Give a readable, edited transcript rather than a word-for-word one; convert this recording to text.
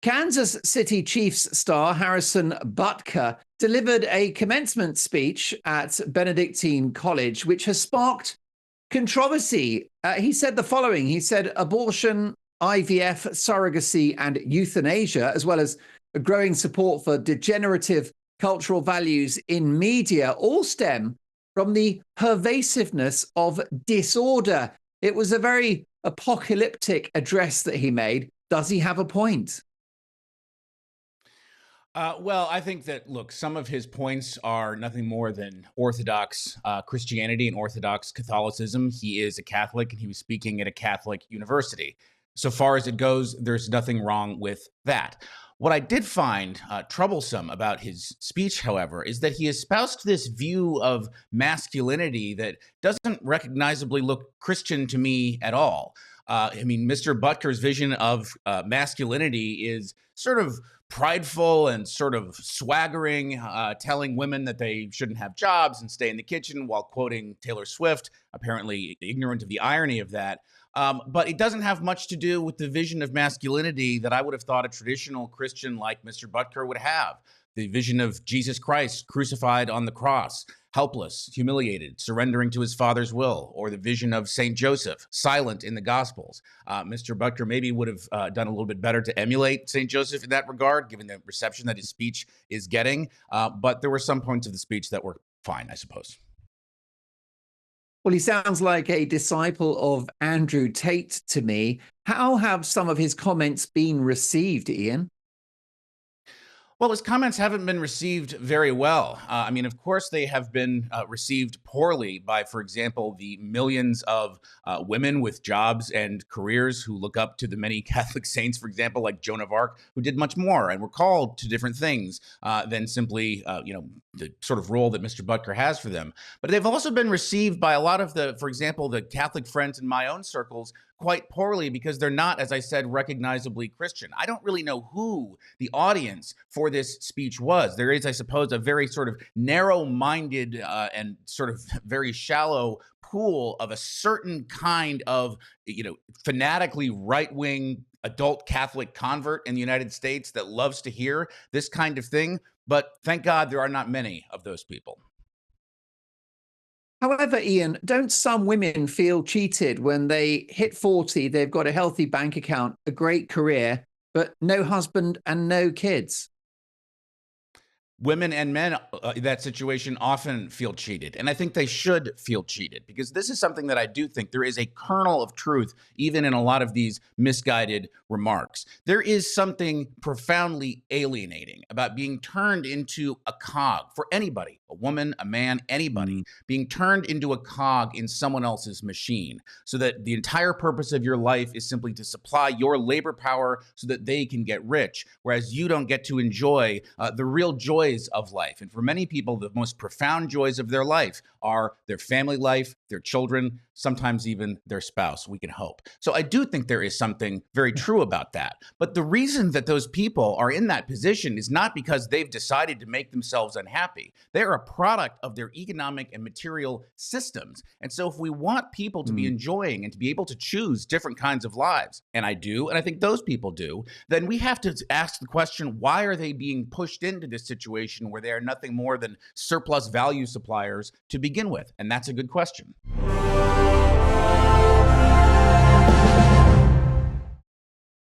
Kansas City Chiefs star Harrison Butker delivered a commencement speech at Benedictine College, which has sparked controversy. He said the following. He said abortion, IVF, surrogacy, and euthanasia, as well as a growing support for degenerative cultural values in media, all stem from the pervasiveness of disorder. It was a very apocalyptic address that he made. Does he have a point? Well, I think that, look, some of his points are nothing more than Orthodox Christianity and Orthodox Catholicism. He is a Catholic and he was speaking at a Catholic university. So far as it goes, there's nothing wrong with that. What I did find troublesome about his speech, however, is that he espoused this view of masculinity that doesn't recognizably look Christian to me at all. Mr. Butker's vision of masculinity is sort of prideful and sort of swaggering, telling women that they shouldn't have jobs and stay in the kitchen while quoting Taylor Swift, apparently ignorant of the irony of that. But it doesn't have much to do with the vision of masculinity that I would have thought a traditional Christian like Mr. Butker would have. The vision of Jesus Christ crucified on the cross, helpless, humiliated, surrendering to his Father's will, or the vision of St. Joseph, silent in the Gospels. Mr. Butker maybe would have done a little bit better to emulate St. Joseph in that regard, given the reception that his speech is getting. But there were some points of the speech that were fine, I suppose. Well, he sounds like a disciple of Andrew Tate to me. How have some of his comments been received, Ian? Well, his comments haven't been received very well. Of course, they have been received poorly by, for example, the millions of women with jobs and careers who look up to the many Catholic saints, for example, like Joan of Arc, who did much more and were called to different things than simply, the sort of role that Mr. Butker has for them. But they've also been received by a lot of for example, the Catholic friends in my own circles quite poorly because they're not, as I said, recognizably Christian. I don't really know who the audience for this speech was. There is, I suppose, a very sort of narrow-minded and sort of very shallow pool of a certain kind of, fanatically right-wing adult Catholic convert in the United States that loves to hear this kind of thing. But thank God there are not many of those people. However, Ian, don't some women feel cheated when they hit 40, they've got a healthy bank account, a great career, but no husband and no kids? Women and men in that situation often feel cheated. And I think they should feel cheated because this is something that I do think there is a kernel of truth, even in a lot of these misguided remarks. There is something profoundly alienating about being turned into a cog for anybody, a woman, a man, anybody, being turned into a cog in someone else's machine so that the entire purpose of your life is simply to supply your labor power so that they can get rich, whereas you don't get to enjoy the real joys of life. And for many people, the most profound joys of their life are their family life, their children, sometimes even their spouse, we can hope. So I do think there is something very true about that. But the reason that those people are in that position is not because they've decided to make themselves unhappy. They're a product of their economic and material systems. And so if we want people to be enjoying and to be able to choose different kinds of lives, and I do, and I think those people do, then we have to ask the question, why are they being pushed into this situation where they are nothing more than surplus value suppliers to begin with? And that's a good question.